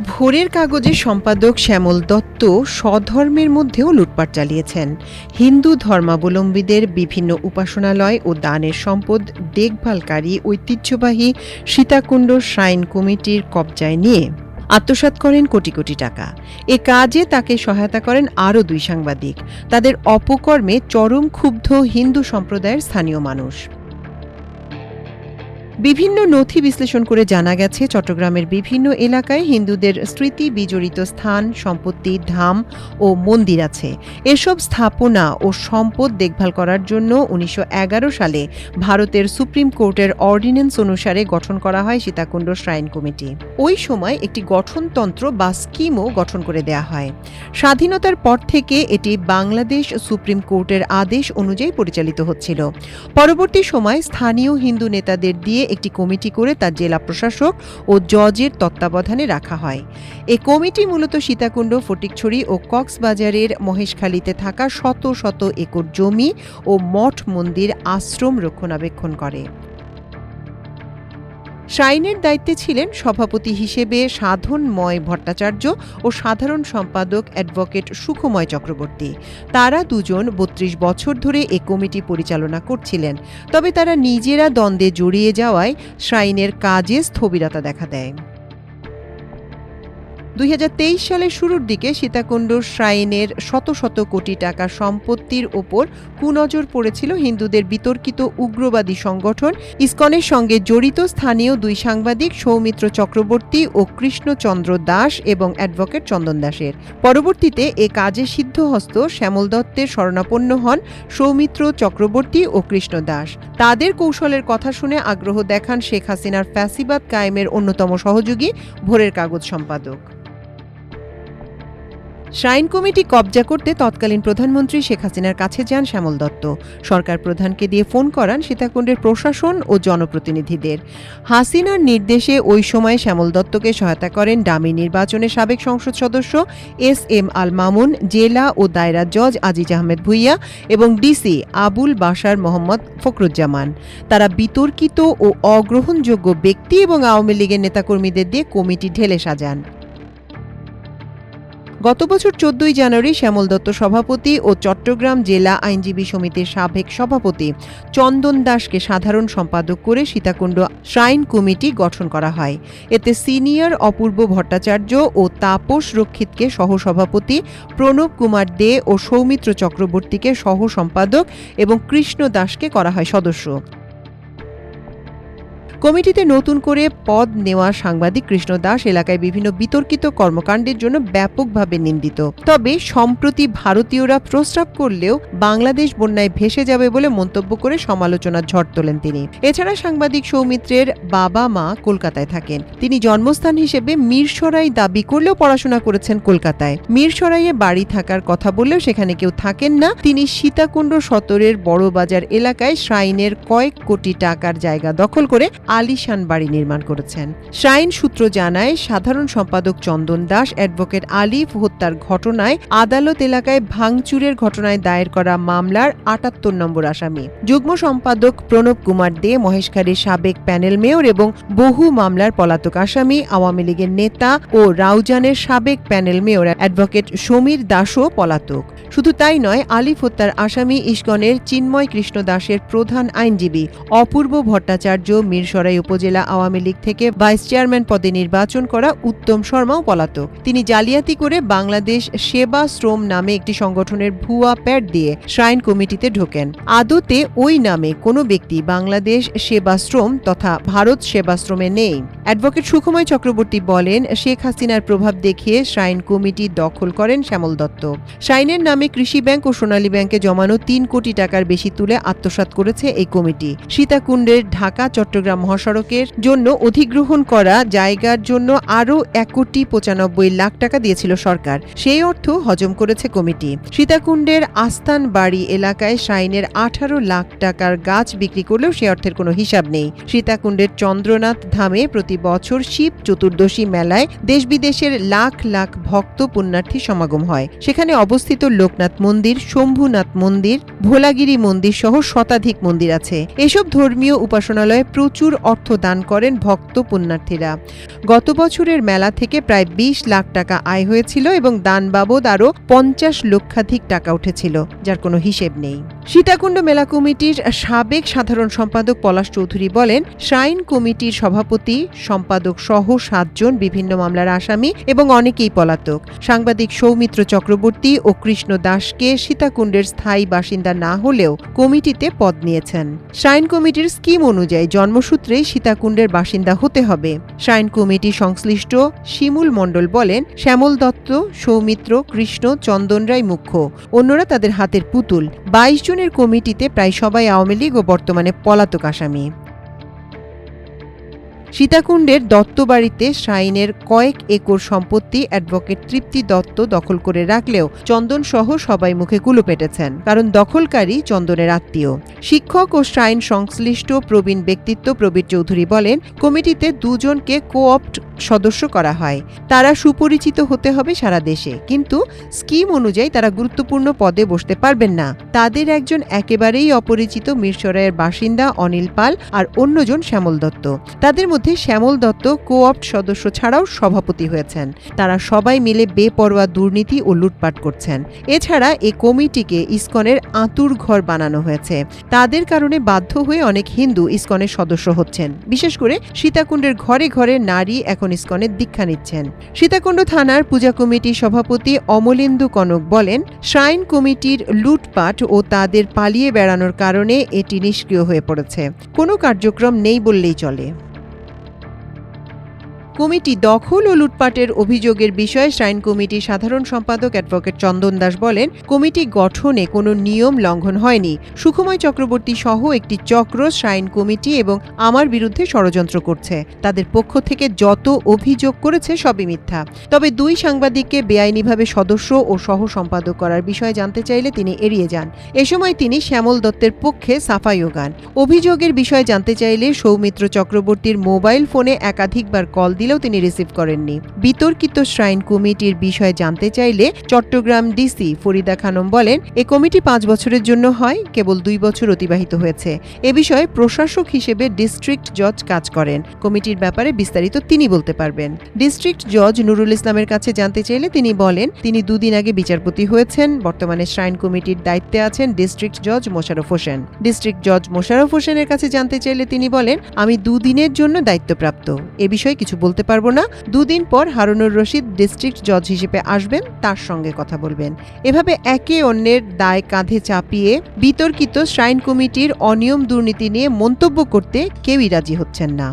ভোরের কাগজের সম্পাদক শ্যামল দত্ত স্বধর্মের মধ্যেও লুটপাট চালিয়েছেন। হিন্দু ধর্মাবলম্বীদের বিভিন্ন উপাসনালয় ও দানের সম্পদ দেখভালকারী ঐতিহ্যবাহী সীতাকুণ্ড শ্রাইন কমিটির কবজায় নিয়ে আত্মসাৎ করেন কোটি কোটি টাকা। এ কাজে তাকে সহায়তা করেন আরও 2 সাংবাদিক। তাদের অপকর্মে চরম ক্ষুব্ধ হিন্দু সম্প্রদায়ের স্থানীয় মানুষ। বিভিন্ন নথি বিশ্লেষণ করে জানা গেছে, চট্টগ্রামের বিভিন্ন এলাকায় হিন্দুদের স্মৃতি বিজড়িত স্থান, সম্পত্তি, ধাম ও মন্দির আছে। এসব স্থাপনা ও সম্পদ দেখভাল করার জন্য 1911 সালে ভারতের সুপ্রিম কোর্টের অর্ডিন্যান্স অনুসারে গঠন করা হয় সীতাকুণ্ড শ্রাইন কমিটি। ওই সময় একটি গঠনতন্ত্র বা স্কিমও গঠন করে দেয়া হয়। স্বাধীনতার পর থেকে এটি বাংলাদেশ সুপ্রিম কোর্টের আদেশ অনুযায়ী পরিচালিত হচ্ছিল। পরবর্তী সময় স্থানীয় হিন্দু নেতাদের দিয়ে একটি কমিটি করে তার জেলা প্রশাসক ও জজের তত্ত্বাবধানে রাখা হয়। এই কমিটি মূলত সীতাকুণ্ড, ফটিকছড়ি ও কক্সবাজারের মহেশখালীতে থাকা শত শত একর জমি ও মঠ মন্দির, আশ্রম রক্ষণাবেক্ষণ করে। শ্রাইনের দায়িত্বে ছিলেন সভাপতি হিসেবে সাধনময় ভট্টাচার্য ও সাধারণ সম্পাদক অ্যাডভোকেট সুখময় চক্রবর্তী। তারা দুজন 32 বছর ধরে এ কমিটি পরিচালনা করছিলেন। তবে তারা নিজেরা দ্বন্দ্বে জড়িয়ে যাওয়ায় শ্রাইনের কাজে স্থবিরতা দেখা দেয়। 2023 সালের শুরুর দিকে সীতাকুণ্ড শ্রাইনের শত শত কোটি টাকার সম্পত্তির ওপর কুনজর পড়েছিল হিন্দুদের বিতর্কিত উগ্রবাদী সংগঠন ইসকনের সঙ্গে জড়িত স্থানীয় 2 সাংবাদিক সৌমিত্র চক্রবর্তী ও কৃষ্ণচন্দ্র দাস এবং অ্যাডভোকেট চন্দন দাসের। পরবর্তীতে এ কাজে সিদ্ধহস্ত শ্যামল দত্তের শরণাপন্ন হন সৌমিত্র চক্রবর্তী ও কৃষ্ণ দাস। তাদের কৌশলের কথা শুনে আগ্রহ দেখান শেখ হাসিনার ফ্যাসিবাদ কায়েমের অন্যতম সহযোগী ভোরের কাগজ সম্পাদক। শ্রাইন কমিটি কবজা করতে তৎকালীন প্রধানমন্ত্রী শেখ হাসিনার কাছে যান শ্যামল দত্ত। সরকার প্রধানকে দিয়ে ফোন করান সীতাকুণ্ডের প্রশাসন ও জনপ্রতিনিধিদের। হাসিনার নির্দেশে ওই সময় শ্যামল দত্তকে সহায়তা করেন ডামি নির্বাচনে সাবেক সংসদ সদস্য SM আল মামুন, জেলা ও দায়রা জজ আজিজ আহমেদ ভুইয়া এবং ডিসি আবুল বাশার মোহাম্মদ ফখরুজ্জামান। তারা বিতর্কিত ও অগ্রহণযোগ্য ব্যক্তি এবং আওয়ামী লীগের নেতাকর্মীদের দিয়ে কমিটি ঢেলে সাজান। গত বছর 14 জানুয়ারি শ্যামল দত্ত সভাপতি ও চট্টগ্রাম জেলা আইনজীবী সমিতির সাবেক সভাপতি চন্দন দাসকে সাধারণ সম্পাদক করে সীতাকুণ্ড শ্রাইন কমিটি গঠন করা হয়। এতে সিনিয়র অপূর্ব ভট্টাচার্য ও তাপস রক্ষিতকে সহসভাপতি, প্রণব কুমার দে ও সৌমিত্র চক্রবর্তীকে সহ সম্পাদক এবং কৃষ্ণ দাসকে করা হয় সদস্য। কমিটিতে নতুন করে পদ নেওয়া সাংবাদিক কৃষ্ণ দাস এলাকায় বিভিন্ন বিতর্কিত কর্মকাণ্ডের জন্য ব্যাপকভাবে নিন্দিত। তবে সম্প্রতি ভারতীয়রা প্রস্তাব করলেও বাংলাদেশ বন্যায় ভেসে যাবে বলে মন্তব্য করে সমালোচনার ঝড় তোলেন তিনি। এছাড়া সাংবাদিক সৌমিত্রের বাবা-মা কলকাতায় থাকেন। তিনি জন্মস্থান হিসেবে মিরসরাই দাবি করলেও পড়াশোনা করেছেন কলকাতায়। মিরসরাইয়ে বাড়ি থাকার কথা বললেও সেখানে কেউ থাকেন না। তিনি সীতাকুণ্ড সদরের বড়বাজার এলাকায় শ্রাইনের কয়েক কোটি টাকার জায়গা দখল করে আলিশান বাড়ি নির্মাণ করেছেন। শ্রাইন সূত্র জানায়, সাধারণ সম্পাদক চন্দন দাস অ্যাডভোকেট আলিফ হত্যার ঘটনায় আদালত এলাকায় ভাঙচুরের ঘটনায় দায়ের করা মামলার 78 নম্বর আসামি। যুগ্ম সম্পাদক প্রণব কুমার দে মহেশখালীর সাবেক প্যানেল মেয়র এবং বহু মামলার পলাতক আসামি। আওয়ামী লীগের নেতা ও রাউজানের সাবেক প্যানেল মেয়র অ্যাডভোকেট সমীর দাসও পলাতক। শুধু তাই নয়, আলিফ হত্যার আসামি ইসকনের চিন্ময় কৃষ্ণ দাসের প্রধান আইনজীবী অপূর্ব ভট্টাচার্য, মিরসরাই উপজেলা আওয়ামী লীগ থেকে ভাইস চেয়ারম্যান পদে নির্বাচন করা উত্তম শর্মাও পলাতক। তিনি জালিয়াতি করে বাংলাদেশ সেবা শ্রম নামে একটি সংগঠনের ভুয়া প্যাড দিয়ে শ্রাইন কমিটিতে ঢোকেন। আদতে ওই নামে কোনো ব্যক্তি বাংলাদেশ সেবাশ্রম তথা ভারত সেবাশ্রমে নেই। অ্যাডভোকেট সুখময় চক্রবর্তী বলেন, শেখ হাসিনার প্রভাব দেখিয়ে শ্রাইন কমিটি দখল করেন শ্যামল দত্ত। শ্রাইনের নামে কৃষি ব্যাংক ও সোনালী ব্যাংকে জমানো 3 কোটি টাকার বেশি তুলে আত্মসাৎ করেছে এই কমিটি। সীতাকুণ্ডের ঢাকা চট্টগ্রাম মহাসড়কের জন্য অধিগ্রহণ করা জায়গার জন্য আরও 1,95,00,000 টাকা দিয়েছিল সরকার। সেই অর্থ হজম করেছে কমিটি। সীতাকুণ্ডের আস্তান বাড়ি এলাকায় শ্রাইনের 18 লাখ টাকার গাছ বিক্রি করলেও সে অর্থের কোনো হিসাব নেই। সীতাকুণ্ডের চন্দ্রনাথ ধামে প্রতি বছর শিব চতুর্দশী মেলায় দেশ বিদেশের লাখ লাখ ভক্ত পুণ্যার্থী সমাগম হয়। সেখানে অবস্থিত লোকনাথ মন্দির, শম্ভুনাথ মন্দির, ভোলাগিরি মন্দির সহ শতাধিক মন্দির আছে। এসব ধর্মীয় উপাসনালয়ে প্রচুর অর্থ দান করেন ভক্ত পুণ্যার্থীরা। গত বছরের মেলা থেকে প্রায় ২০ লাখ টাকা আয় হয়েছিল এবং দান বাবদ আরও ৫০ লক্ষাধিক টাকা উঠেছিল, যার কোনো হিসেব নেই। সীতাকুণ্ড মেলা কমিটির সাবেক সাধারণ সম্পাদক পলাশ চৌধুরী বলেন, শ্রাইন কমিটির সভাপতি, সম্পাদক সহ ৭ জন বিভিন্ন মামলার আসামি এবং অনেকেই পলাতক। সাংবাদিক সৌমিত্র চক্রবর্তী ও কৃষ্ণ দাসকে সীতাকুণ্ডের স্থায়ী বাসিন্দা না হলেও কমিটিতে পদ নিয়েছেন। শ্রাইন কমিটির স্কিম অনুযায়ী জন্মসূত্রেই সীতাকুণ্ডের বাসিন্দা হতে হবে। শ্রাইন কমিটি সংশ্লিষ্ট শিমুল মণ্ডল বলেন, শ্যামল দত্ত, সৌমিত্র, কৃষ্ণ, চন্দন রায় মুখ্য, অন্যরা তাদের হাতের পুতুল। ২২ জনের কমিটিতে প্রায় সবাই আওয়ামী লীগ ও বর্তমানে পলাতক আসামি। সীতাকুণ্ডের দত্তবাড়িতে শ্রাইনের কয়েক একর সম্পত্তি অ্যাডভোকেট তৃপ্তি দত্ত দখল করে রাখলেও চন্দন সহ সবাই মুখে কুলুপ এঁটেছেন, কারণ দখলকারী চন্দনের আত্মীয়। শিক্ষক ও শ্রাইন সংশ্লিষ্ট প্রবীণ ব্যক্তিত্ব প্রবীর চৌধুরী বলেন, কমিটিতে ২ জনকে কোঅপ্ট সদস্য করা হয়। তারা সুপরিচিত হতে হবে সারা দেশে, কিন্তু স্কিম অনুযায়ী তারা গুরুত্বপূর্ণ পদে বসতে পারবেন না। তাদের একজন একেবারেই অপরিচিত মিরসরাইয়ের বাসিন্দা অনিল পাল আর অন্যজন শ্যামল দত্ত। তাদের মধ্যে শ্যামল দত্ত কোঅপ্ট সদস্য ছাড়াও সভাপতি হয়েছেন। তারা সবাই মিলে বেপরোয়া দুর্নীতি ও লুটপাট করছেন। এছাড়া এই কমিটিকে ইসকনের আঁতুর ঘর বানানো হয়েছে। তাদের কারণে বাধ্য হয়ে অনেক হিন্দু ইসকনের সদস্য হচ্ছেন। বিশেষ করে সীতাকুণ্ডের ঘরে ঘরে নারী এখন ইসকনের দীক্ষা নিচ্ছেন। সীতাকুণ্ড থানার পূজা কমিটির সভাপতি অমলেন্দু কনক বলেন, শ্রাইন কমিটির লুটপাট ও তাদের পালিয়ে বেড়ানোর কারণে এটি নিষ্ক্রিয় হয়ে পড়েছে। কোনো কার্যক্রম নেই বললেই চলে। কমিটি দখল ও লুটপাটের অভিযোগের বিষয়ে শ্রাইন কমিটির সাধারণ সম্পাদক অ্যাডভোকেট চন্দন দাস বলেন, কমিটি গঠনে কোনো নিয়ম লঙ্ঘন হয়নি। সুখময় চক্রবর্তী সহ একটি চক্র শ্রাইন কমিটি এবং আমার বিরুদ্ধে ষড়যন্ত্র করছে। তাদের পক্ষ থেকে যত অভিযোগ করেছে সবই মিথ্যা। তবে ২ সাংবাদিককে বেআইনিভাবে সদস্য ও সহ সম্পাদক করার বিষয়ে জানতে চাইলে তিনি এড়িয়ে যান। এ সময় তিনি শ্যামল দত্তের পক্ষে সাফাইও গান। অভিযোগের বিষয়ে জানতে চাইলে সৌমিত্র চক্রবর্তীর মোবাইল ফোনে একাধিকবার কল দিলেও তিনি রিসিভ করেননি। বিতর্কিত শ্রাইন কমিটির বিষয়ে জানতে চাইলে চট্টগ্রাম ডিসি ফরিদা খানম বলেন, এ কমিটি ৫ বছরের জন্য হয়, কেবল ২ বছর অতিবাহিত হয়েছে। এ বিষয়ে প্রশাসক হিসেবে ডিস্ট্রিক্ট জজ কাজ করেন। কমিটির ব্যাপারে বিস্তারিত তিনি বলতে পারবেন। ডিস্ট্রিক্ট জজ নুরুল ইসলামের কাছে জানতে চাইলে তিনি বলেন, তিনি ২ দিন আগে বিচারপতি হয়েছেন। বর্তমানে শ্রাইন কমিটির দায়িত্বে আছেন ডিস্ট্রিক্ট জজ মোশাররফ হোসেন। ডিস্ট্রিক্ট জজ মোশাররফ হোসেনের কাছে জানতে চাইলে তিনি বলেন, আমি ২ দিনের জন্য দায়িত্বপ্রাপ্ত, এ বিষয়ে কিছু বলতে পারবো না। ২ দিন পর হারুনুর রশিদ ডিস্ট্রিক্ট জজ হিসেবে আসবেন, তার সঙ্গে কথা বলবেন। এভাবে একে অন্যের দায় কাঁধে চাপিয়ে বিতর্কিত শ্রাইন কমিটির অনিয়ম দুর্নীতি নিয়ে মন্তব্য করতে কেউই রাজি হচ্ছেন না।